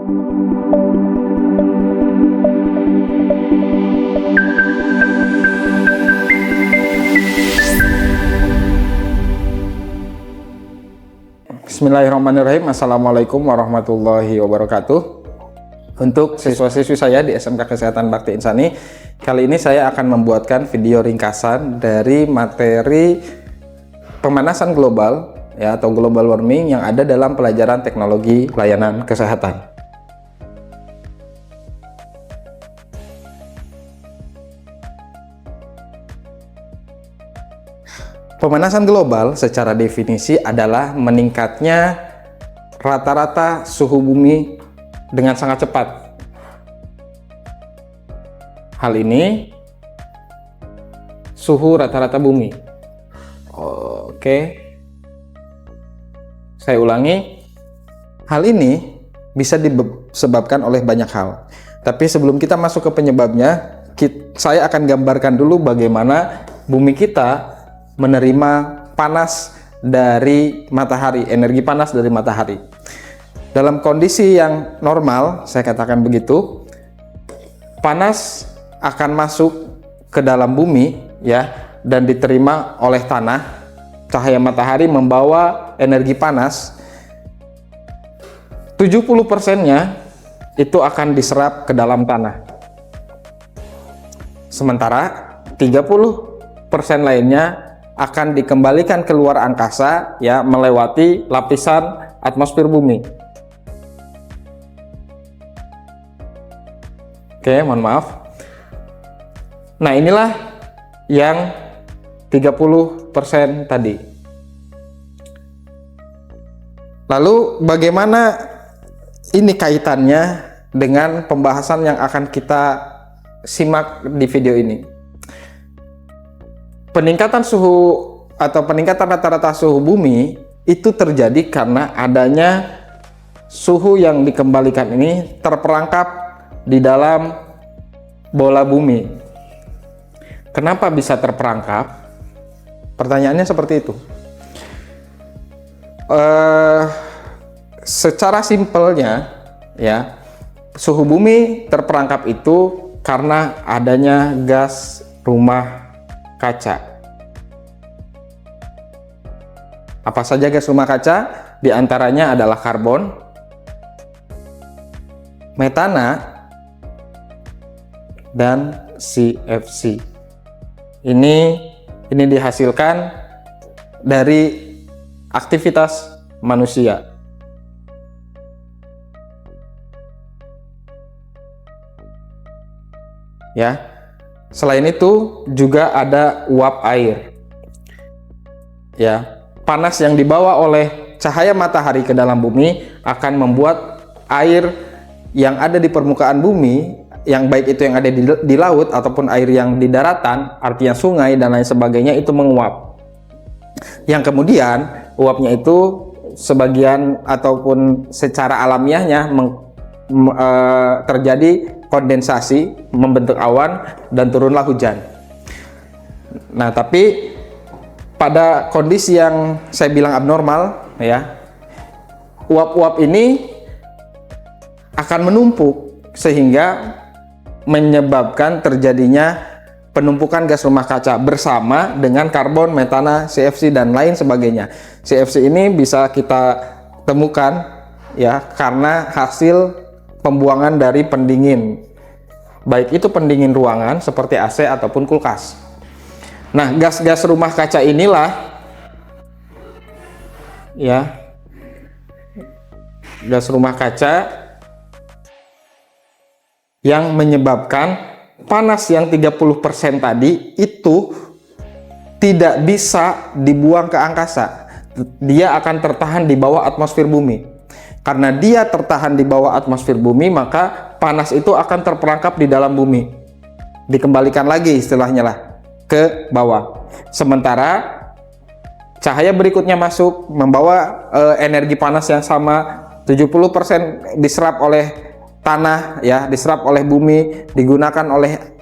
Bismillahirrahmanirrahim. Assalamualaikum warahmatullahi wabarakatuh. Untuk siswa-siswi saya di SMK Kesehatan Bakti Insani, kali ini saya akan membuatkan video ringkasan dari materi pemanasan global ya, atau global warming yang ada dalam pelajaran teknologi layanan kesehatan. Pemanasan global secara definisi adalah meningkatnya rata-rata suhu bumi dengan sangat cepat. Hal ini suhu rata-rata bumi. Oke. Saya ulangi. Hal ini bisa disebabkan oleh banyak hal. Tapi sebelum kita masuk ke penyebabnya, saya akan gambarkan dulu bagaimana bumi kita menerima panas dari matahari, energi panas dari matahari. Dalam kondisi yang normal, saya katakan begitu, panas akan masuk ke dalam bumi ya, dan diterima oleh tanah. Cahaya matahari membawa energi panas. 70%-nya itu akan diserap ke dalam tanah. Sementara 30% lainnya akan dikembalikan keluar angkasa ya, melewati lapisan atmosfer bumi. Oke, mohon maaf. Nah, inilah yang 30% tadi. Lalu bagaimana ini kaitannya dengan pembahasan yang akan kita simak di video ini? Peningkatan suhu atau peningkatan rata-rata suhu bumi itu terjadi karena adanya suhu yang dikembalikan ini terperangkap di dalam bola bumi. Kenapa bisa terperangkap? Pertanyaannya seperti itu. Secara simpelnya ya, suhu bumi terperangkap itu karena adanya gas rumah kaca. Apa saja gas rumah kaca? Di antaranya adalah karbon, metana, dan CFC. Ini dihasilkan dari aktivitas manusia. Ya. Selain itu juga ada uap air. Ya, panas yang dibawa oleh cahaya matahari ke dalam bumi akan membuat air yang ada di permukaan bumi, yang baik itu yang ada di laut ataupun air yang di daratan, artinya sungai dan lain sebagainya, itu menguap. Yang kemudian uapnya itu sebagian ataupun secara alamiahnya terjadi kondensasi, membentuk awan, dan turunlah hujan. Nah, tapi pada kondisi yang saya bilang abnormal ya, uap-uap ini akan menumpuk sehingga menyebabkan terjadinya penumpukan gas rumah kaca bersama dengan karbon, metana, CFC, dan lain sebagainya. CFC ini bisa kita temukan ya karena hasil pembuangan dari pendingin, baik itu pendingin ruangan seperti AC ataupun kulkas. Nah, gas-gas rumah kaca inilah ya, gas rumah kaca yang menyebabkan panas yang 30% tadi itu tidak bisa dibuang ke angkasa. Dia akan tertahan di bawah atmosfer bumi. Karena dia tertahan di bawah atmosfer bumi, maka panas itu akan terperangkap di dalam bumi. Dikembalikan lagi istilahnya lah ke bawah. Sementara cahaya berikutnya masuk membawa energi panas yang sama, 70% diserap oleh tanah ya, diserap oleh bumi, digunakan oleh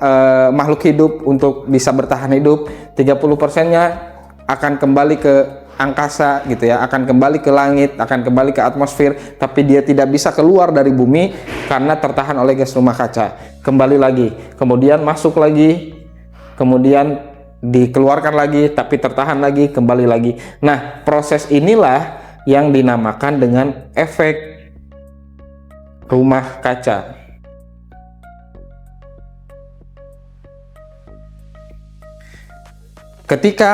makhluk hidup untuk bisa bertahan hidup. 30%-nya akan kembali ke angkasa gitu ya, akan kembali ke langit, akan kembali ke atmosfer, tapi dia tidak bisa keluar dari bumi karena tertahan oleh gas rumah kaca. Kembali lagi, kemudian masuk lagi, kemudian dikeluarkan lagi, tapi tertahan lagi, kembali lagi. Nah, proses inilah yang dinamakan dengan efek rumah kaca. Ketika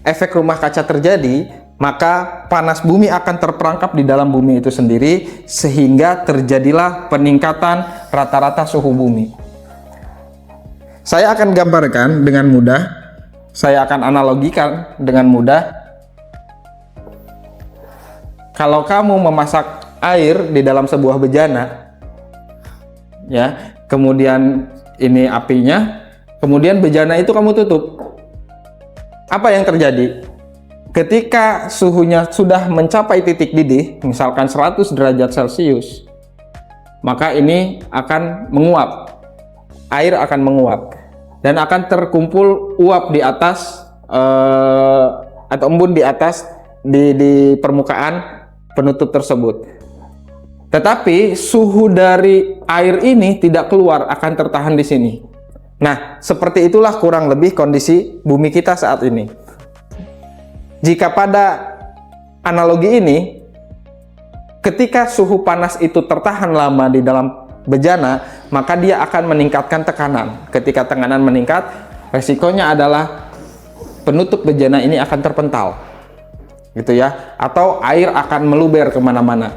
efek rumah kaca terjadi, maka panas bumi akan terperangkap di dalam bumi itu sendiri, sehingga terjadilah peningkatan rata-rata suhu bumi. Saya akan gambarkan dengan mudah, saya akan analogikan dengan mudah. Kalau kamu memasak air di dalam sebuah bejana, ya, kemudian ini apinya, kemudian bejana itu kamu tutup. Apa yang terjadi? Ketika suhunya sudah mencapai titik didih, misalkan 100 derajat Celcius, maka ini akan menguap. Air akan menguap dan akan terkumpul uap di atas atau embun di atas di permukaan penutup tersebut. Tetapi suhu dari air ini tidak keluar, akan tertahan di sini. Nah, seperti itulah kurang lebih kondisi bumi kita saat ini. Jika pada analogi ini, ketika suhu panas itu tertahan lama di dalam bejana, maka dia akan meningkatkan tekanan. Ketika tekanan meningkat, resikonya adalah penutup bejana ini akan terpental, gitu ya, atau air akan meluber kemana-mana.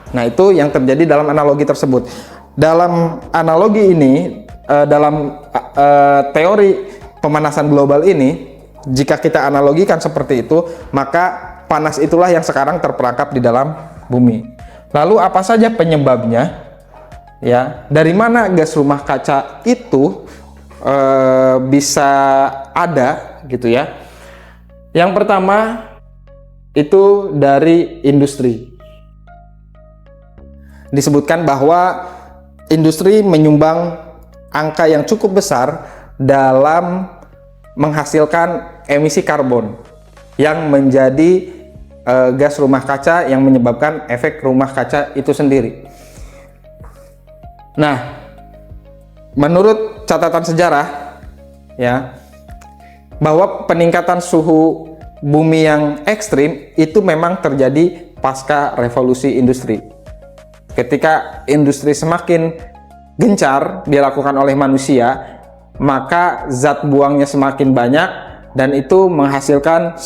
Nah, itu yang terjadi dalam analogi tersebut. Dalam analogi ini, dalam teori pemanasan global ini, jika kita analogikan seperti itu, maka panas itulah yang sekarang terperangkap di dalam bumi. Lalu apa saja penyebabnya? Ya, dari mana gas rumah kaca itu bisa ada, gitu ya? Yang pertama itu dari industri. Disebutkan bahwa industri menyumbang angka yang cukup besar dalam menghasilkan emisi karbon yang menjadi gas rumah kaca yang menyebabkan efek rumah kaca itu sendiri. Nah, menurut catatan sejarah ya, bahwa peningkatan suhu bumi yang ekstrim itu memang terjadi pasca revolusi industri. Ketika industri semakin gencar dilakukan oleh manusia, maka zat buangnya semakin banyak dan itu menghasilkan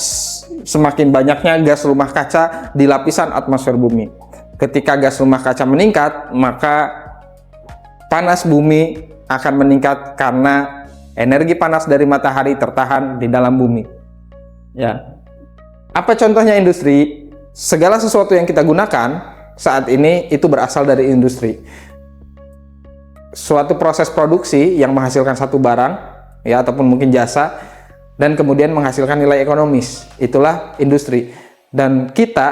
semakin banyaknya gas rumah kaca di lapisan atmosfer bumi. Ketika gas rumah kaca meningkat, maka panas bumi akan meningkat karena energi panas dari matahari tertahan di dalam bumi. Ya. Apa contohnya industri? Segala sesuatu yang kita gunakan saat ini itu berasal dari industri. Suatu proses produksi yang menghasilkan satu barang, ya, ataupun mungkin jasa, dan kemudian menghasilkan nilai ekonomis. Itulah industri. Dan kita,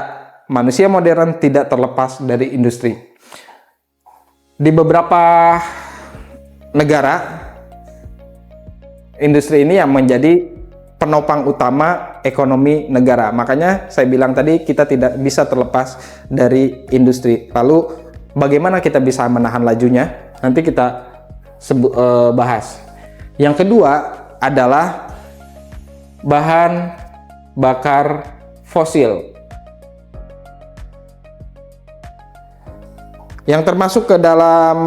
manusia modern, tidak terlepas dari industri. Di beberapa negara, industri ini yang menjadi penopang utama ekonomi negara. Makanya saya bilang tadi, kita tidak bisa terlepas dari industri. Lalu bagaimana kita bisa menahan lajunya? Nanti kita bahas. Yang kedua adalah bahan bakar fosil. Yang termasuk ke dalam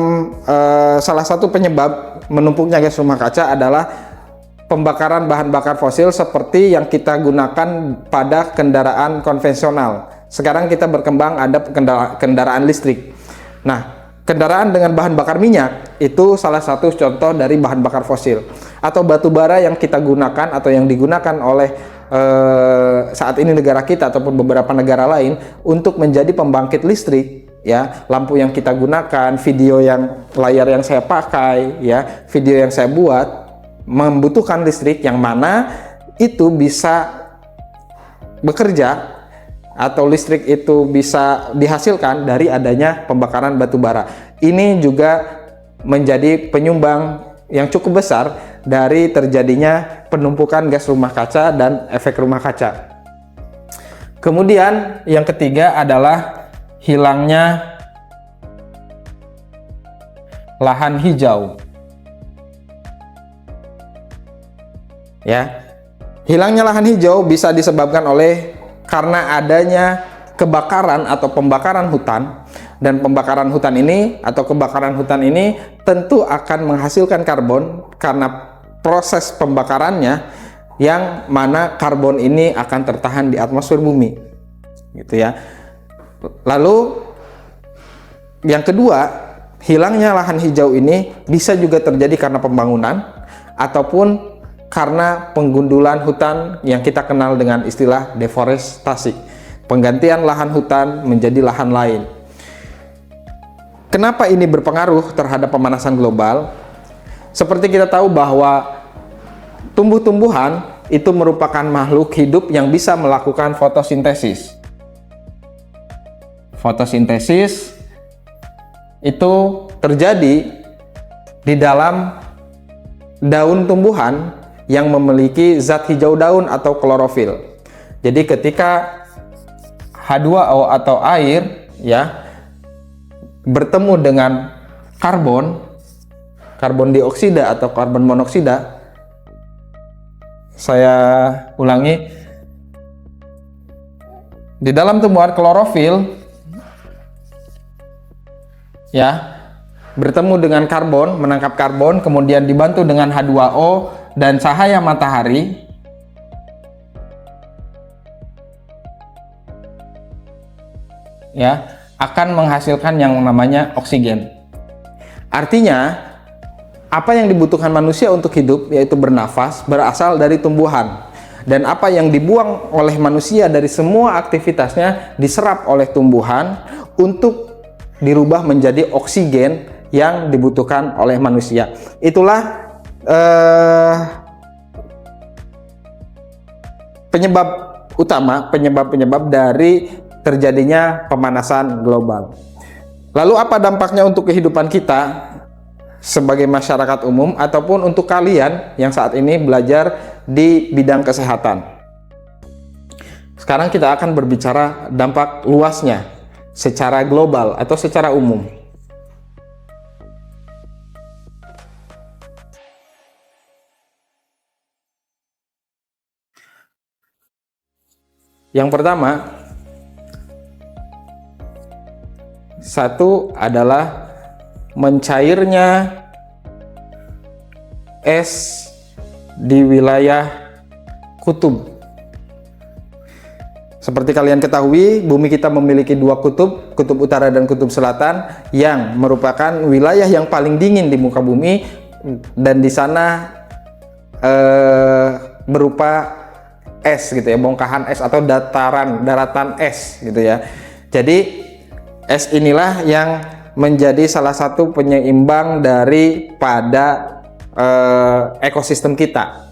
salah satu penyebab menumpuknya gas rumah kaca adalah pembakaran bahan bakar fosil seperti yang kita gunakan pada kendaraan konvensional. Sekarang kita berkembang ada kendaraan listrik. Nah, kendaraan dengan bahan bakar minyak itu salah satu contoh dari bahan bakar fosil, atau batu bara yang kita gunakan atau yang digunakan oleh saat ini negara kita ataupun beberapa negara lain untuk menjadi pembangkit listrik, ya. Lampu yang kita gunakan, layar yang saya pakai, ya, video yang saya buat membutuhkan listrik yang mana itu bisa bekerja atau listrik itu bisa dihasilkan dari adanya pembakaran batu bara. Ini juga menjadi penyumbang yang cukup besar dari terjadinya penumpukan gas rumah kaca dan efek rumah kaca. Kemudian yang ketiga adalah hilangnya lahan hijau. Ya. Hilangnya lahan hijau bisa disebabkan oleh karena adanya kebakaran atau pembakaran hutan, dan pembakaran hutan ini atau kebakaran hutan ini tentu akan menghasilkan karbon karena proses pembakarannya, yang mana karbon ini akan tertahan di atmosfer bumi, gitu ya. Lalu yang kedua, hilangnya lahan hijau ini bisa juga terjadi karena pembangunan ataupun karena penggundulan hutan yang kita kenal dengan istilah deforestasi, penggantian lahan hutan menjadi lahan lain. Kenapa ini berpengaruh terhadap pemanasan global? Seperti kita tahu bahwa tumbuh-tumbuhan itu merupakan makhluk hidup yang bisa melakukan fotosintesis. Fotosintesis itu terjadi di dalam daun tumbuhan yang memiliki zat hijau daun atau klorofil. Jadi ketika H2O atau air ya bertemu dengan karbon dioksida atau karbon monoksida, saya ulangi, di dalam tumbuhan klorofil ya bertemu dengan karbon, menangkap karbon, kemudian dibantu dengan H2O dan cahaya matahari, ya akan menghasilkan yang namanya oksigen. Artinya apa yang dibutuhkan manusia untuk hidup, yaitu bernafas, berasal dari tumbuhan, dan apa yang dibuang oleh manusia dari semua aktivitasnya diserap oleh tumbuhan untuk dirubah menjadi oksigen yang dibutuhkan oleh manusia. Itulah penyebab utama, penyebab dari terjadinya pemanasan global. Lalu apa dampaknya untuk kehidupan kita sebagai masyarakat umum ataupun untuk kalian yang saat ini belajar di bidang kesehatan? Sekarang kita akan berbicara dampak luasnya secara global atau secara umum. Yang pertama, satu adalah mencairnya es di wilayah kutub. Seperti kalian ketahui, bumi kita memiliki dua kutub, kutub utara dan kutub selatan, yang merupakan wilayah yang paling dingin di muka bumi, dan di sana berupa es gitu ya, bongkahan es atau daratan es gitu ya. Jadi es inilah yang menjadi salah satu penyeimbang daripada ekosistem kita.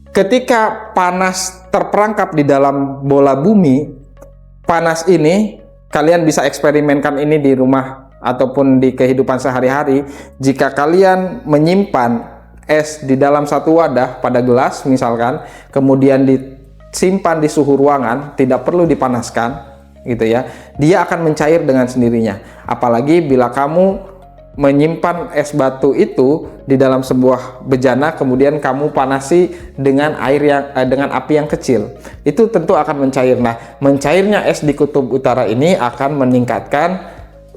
Ketika panas terperangkap di dalam bola bumi, panas ini kalian bisa eksperimenkan ini di rumah ataupun di kehidupan sehari-hari. Jika kalian menyimpan es di dalam satu wadah pada gelas misalkan, kemudian disimpan di suhu ruangan, tidak perlu dipanaskan gitu ya, dia akan mencair dengan sendirinya. Apalagi bila kamu menyimpan es batu itu di dalam sebuah bejana, kemudian kamu panasi dengan dengan api yang kecil, itu tentu akan mencair. Nah, mencairnya es di kutub utara ini akan meningkatkan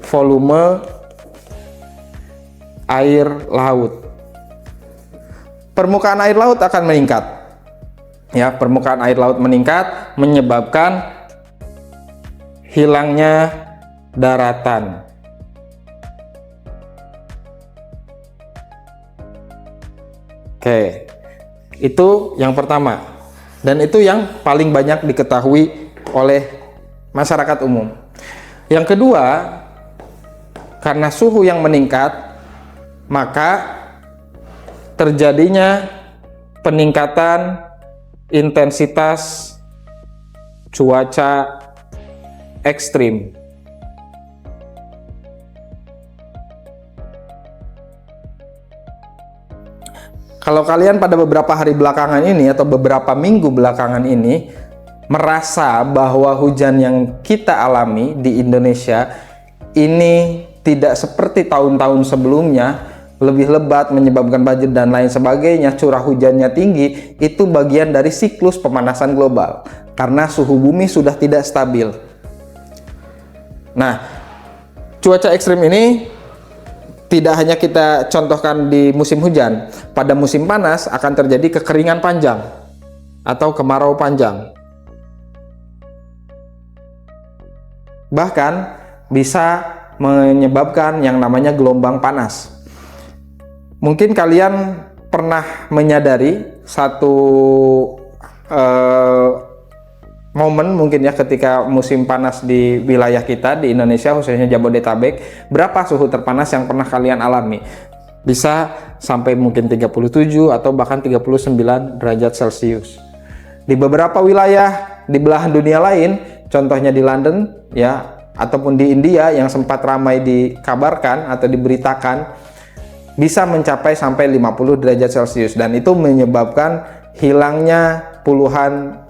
volume air laut. Permukaan air laut akan meningkat. Ya, permukaan air laut meningkat menyebabkan hilangnya daratan. Oke, itu yang pertama, dan itu yang paling banyak diketahui oleh masyarakat umum. Yang kedua, karena suhu yang meningkat, maka terjadinya peningkatan intensitas cuaca ekstrim. Kalau kalian pada beberapa hari belakangan ini atau beberapa minggu belakangan ini merasa bahwa hujan yang kita alami di Indonesia ini tidak seperti tahun-tahun sebelumnya, lebih lebat menyebabkan banjir dan lain sebagainya, curah hujannya tinggi, itu bagian dari siklus pemanasan global karena suhu bumi sudah tidak stabil. Nah, cuaca ekstrim ini tidak hanya kita contohkan di musim hujan. Pada musim panas akan terjadi kekeringan panjang atau kemarau panjang. Bahkan bisa menyebabkan yang namanya gelombang panas. Mungkin kalian pernah menyadari satu momen mungkin ya, ketika musim panas di wilayah kita di Indonesia, khususnya Jabodetabek, berapa suhu terpanas yang pernah kalian alami? Bisa sampai mungkin 37 atau bahkan 39 derajat Celcius. Di beberapa wilayah di belahan dunia lain, contohnya di London ya, ataupun di India yang sempat ramai dikabarkan atau diberitakan, bisa mencapai sampai 50 derajat Celcius, dan itu menyebabkan hilangnya puluhan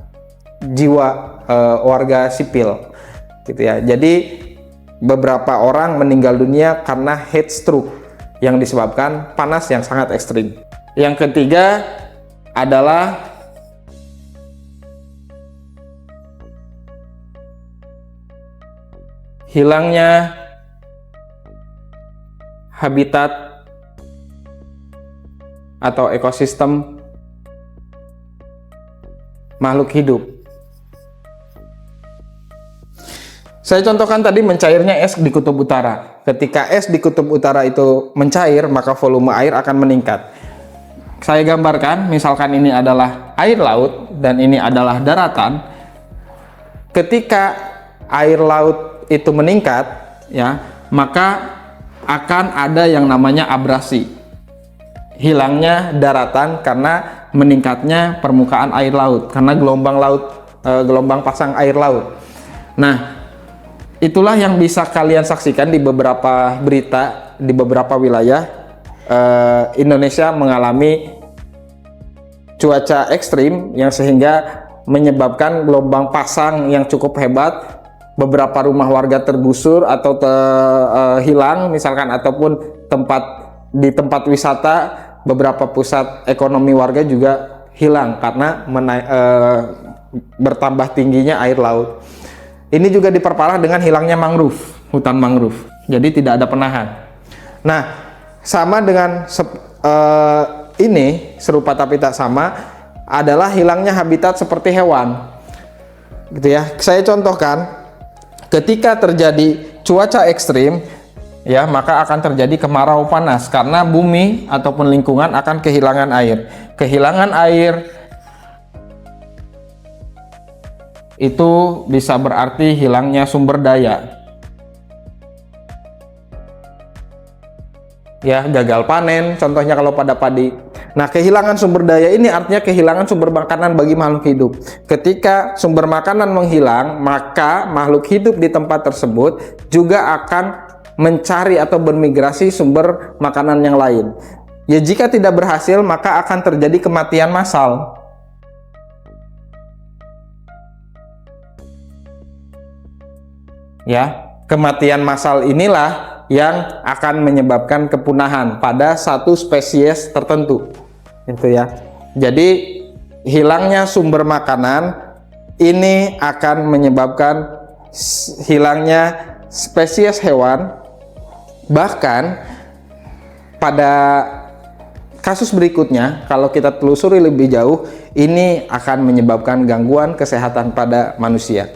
jiwa warga sipil gitu ya. Jadi beberapa orang meninggal dunia karena heat stroke yang disebabkan panas yang sangat ekstrim. Yang ketiga adalah hilangnya habitat atau ekosistem makhluk hidup. Saya contohkan tadi mencairnya es di kutub utara. Ketika es di kutub utara itu mencair, maka volume air akan meningkat. Saya gambarkan, misalkan ini adalah air laut dan ini adalah daratan. Ketika air laut itu meningkat ya, maka akan ada yang namanya abrasi, hilangnya daratan karena meningkatnya permukaan air laut karena gelombang pasang air laut. Nah, itulah yang bisa kalian saksikan di beberapa berita di beberapa wilayah Indonesia mengalami cuaca ekstrim yang sehingga menyebabkan gelombang pasang yang cukup hebat. Beberapa rumah warga tergusur atau hilang misalkan, ataupun di tempat wisata beberapa pusat ekonomi warga juga hilang karena bertambah tingginya air laut. Ini juga diperparah dengan hilangnya mangrove, hutan mangrove. Jadi tidak ada penahan. Nah, sama dengan ini, serupa tapi tak sama, adalah hilangnya habitat seperti hewan. Gitu ya. Saya contohkan, ketika terjadi cuaca ekstrim, ya, maka akan terjadi kemarau panas karena bumi ataupun lingkungan akan kehilangan air. Kehilangan air itu bisa berarti hilangnya sumber daya. Ya, gagal panen contohnya kalau pada padi. Nah, kehilangan sumber daya ini artinya kehilangan sumber makanan bagi makhluk hidup. Ketika sumber makanan menghilang, maka makhluk hidup di tempat tersebut juga akan mencari atau bermigrasi sumber makanan yang lain. Ya, jika tidak berhasil, maka akan terjadi kematian massal. Ya, kematian massal inilah yang akan menyebabkan kepunahan pada satu spesies tertentu. Itu ya. Jadi hilangnya sumber makanan ini akan menyebabkan hilangnya spesies hewan. Bahkan pada kasus berikutnya, kalau kita telusuri lebih jauh, ini akan menyebabkan gangguan kesehatan pada manusia.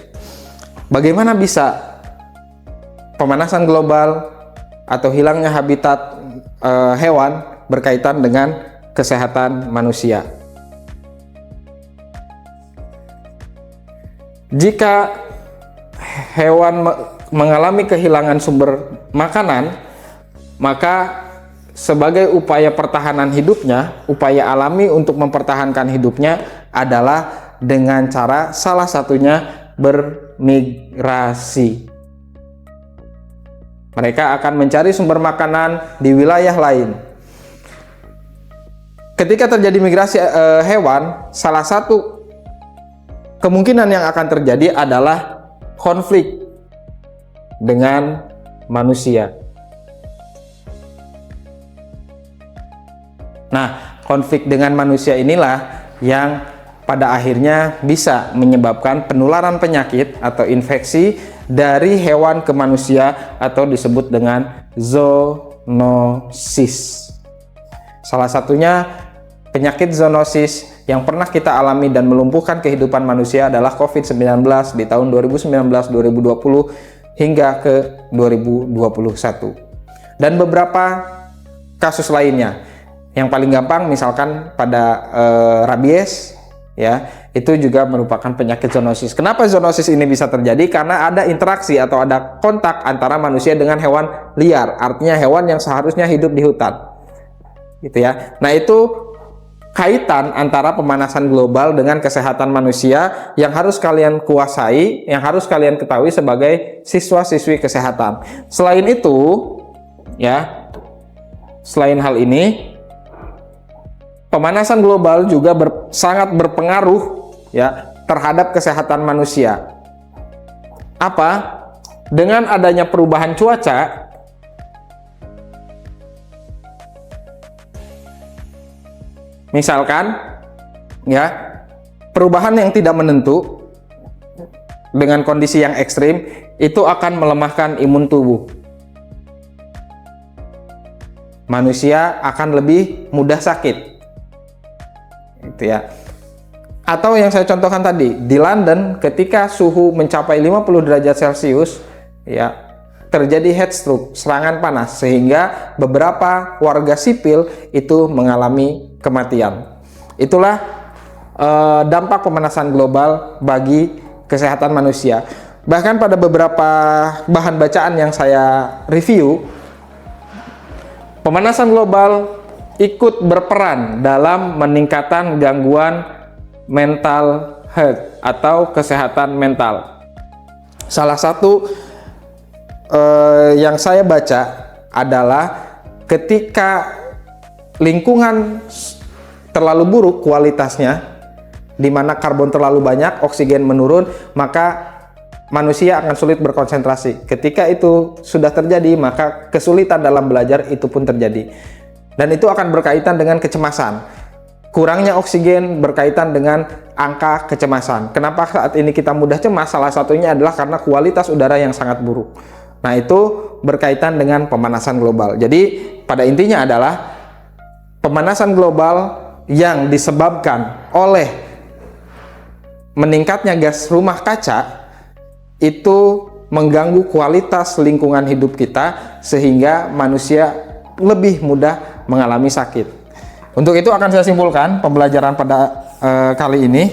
Bagaimana bisa pemanasan global atau hilangnya habitat hewan berkaitan dengan kesehatan manusia? Jika hewan mengalami kehilangan sumber makanan, maka sebagai upaya pertahanan hidupnya, upaya alami untuk mempertahankan hidupnya adalah dengan cara salah satunya bermigrasi. Mereka akan mencari sumber makanan di wilayah lain. Ketika terjadi migrasi hewan, salah satu kemungkinan yang akan terjadi adalah konflik dengan manusia. Nah, konflik dengan manusia inilah yang pada akhirnya bisa menyebabkan penularan penyakit atau infeksi dari hewan ke manusia atau disebut dengan zoonosis. Salah satunya penyakit zoonosis yang pernah kita alami dan melumpuhkan kehidupan manusia adalah COVID-19 di tahun 2019, 2020 hingga ke 2021. Dan beberapa kasus lainnya. Yang paling gampang misalkan pada rabies, ya, itu juga merupakan penyakit zoonosis. Kenapa zoonosis ini bisa terjadi? Karena ada interaksi atau ada kontak antara manusia dengan hewan liar, artinya hewan yang seharusnya hidup di hutan, gitu ya. Nah, itu kaitan antara pemanasan global dengan kesehatan manusia yang harus kalian kuasai, yang harus kalian ketahui sebagai siswa-siswi kesehatan. Selain itu, ya, selain hal ini, pemanasan global juga sangat berpengaruh, ya, terhadap kesehatan manusia. Apa? Dengan adanya perubahan cuaca, misalkan, ya, perubahan yang tidak menentu dengan kondisi yang ekstrim itu akan melemahkan imun tubuh. Manusia akan lebih mudah sakit. Gitu ya. Atau yang saya contohkan tadi, di London ketika suhu mencapai 50 derajat Celcius, ya, terjadi heat stroke, serangan panas, sehingga beberapa warga sipil itu mengalami kematian. Itulah dampak pemanasan global bagi kesehatan manusia. Bahkan pada beberapa bahan bacaan yang saya review, pemanasan global ikut berperan dalam meningkatkan gangguan mental health atau kesehatan mental. Salah satu yang saya baca adalah ketika lingkungan terlalu buruk kualitasnya, di mana karbon terlalu banyak, oksigen menurun, maka manusia akan sulit berkonsentrasi. Ketika itu sudah terjadi, maka kesulitan dalam belajar itu pun terjadi. Dan itu akan berkaitan dengan kecemasan. Kurangnya oksigen berkaitan dengan angka kecemasan. Kenapa saat ini kita mudah cemas? Salah satunya adalah karena kualitas udara yang sangat buruk. Nah, itu berkaitan dengan pemanasan global. Jadi, pada intinya adalah pemanasan global yang disebabkan oleh meningkatnya gas rumah kaca itu mengganggu kualitas lingkungan hidup kita sehingga manusia lebih mudah mengalami sakit. Untuk itu akan saya simpulkan pembelajaran pada kali ini.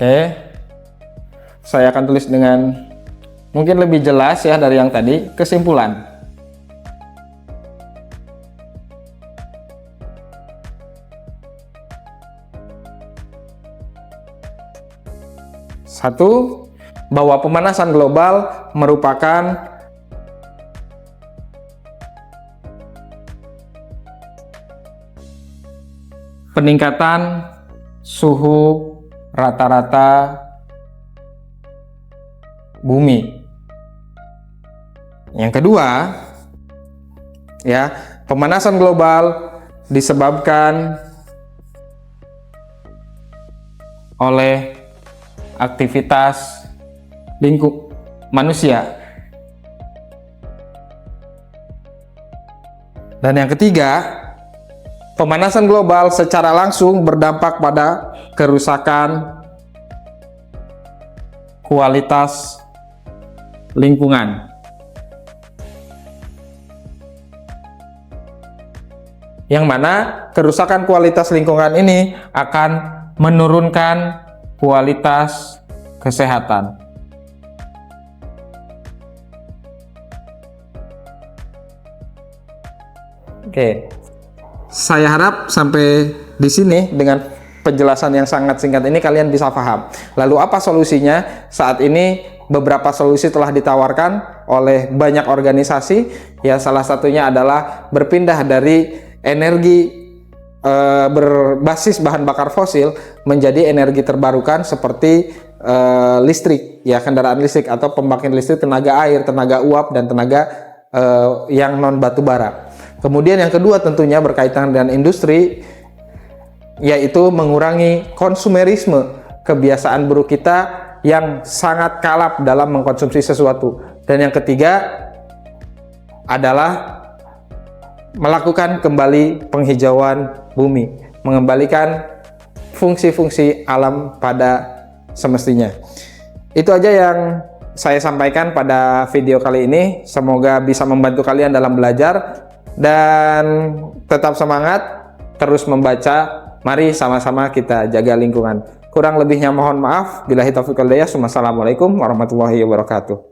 Oke, saya akan tulis dengan mungkin lebih jelas ya dari yang tadi. Kesimpulan. Satu, bahwa pemanasan global merupakan peningkatan suhu rata-rata bumi. Yang kedua, ya, pemanasan global disebabkan oleh aktivitas manusia. Dan yang ketiga, pemanasan global secara langsung berdampak pada kerusakan kualitas lingkungan. Yang mana kerusakan kualitas lingkungan ini akan menurunkan kualitas kesehatan. Oke, saya harap sampai di sini dengan penjelasan yang sangat singkat ini kalian bisa paham. Lalu apa solusinya? Saat ini beberapa solusi telah ditawarkan oleh banyak organisasi. Ya, salah satunya adalah berpindah dari energi berbasis bahan bakar fosil menjadi energi terbarukan seperti listrik, ya, kendaraan listrik atau pembangkit listrik tenaga air, tenaga uap, dan tenaga yang non batu bara. Kemudian yang kedua tentunya berkaitan dengan industri, yaitu mengurangi konsumerisme, kebiasaan buruk kita yang sangat kalap dalam mengkonsumsi sesuatu. Dan yang ketiga adalah melakukan kembali penghijauan bumi, mengembalikan fungsi-fungsi alam pada semestinya. Itu aja yang saya sampaikan pada video kali ini. Semoga bisa membantu kalian dalam belajar, dan tetap semangat terus membaca. Mari sama-sama kita jaga lingkungan. Kurang lebihnya mohon maaf. Billahi taufiq wal hidayah. Wassalamualaikum warahmatullahi wabarakatuh.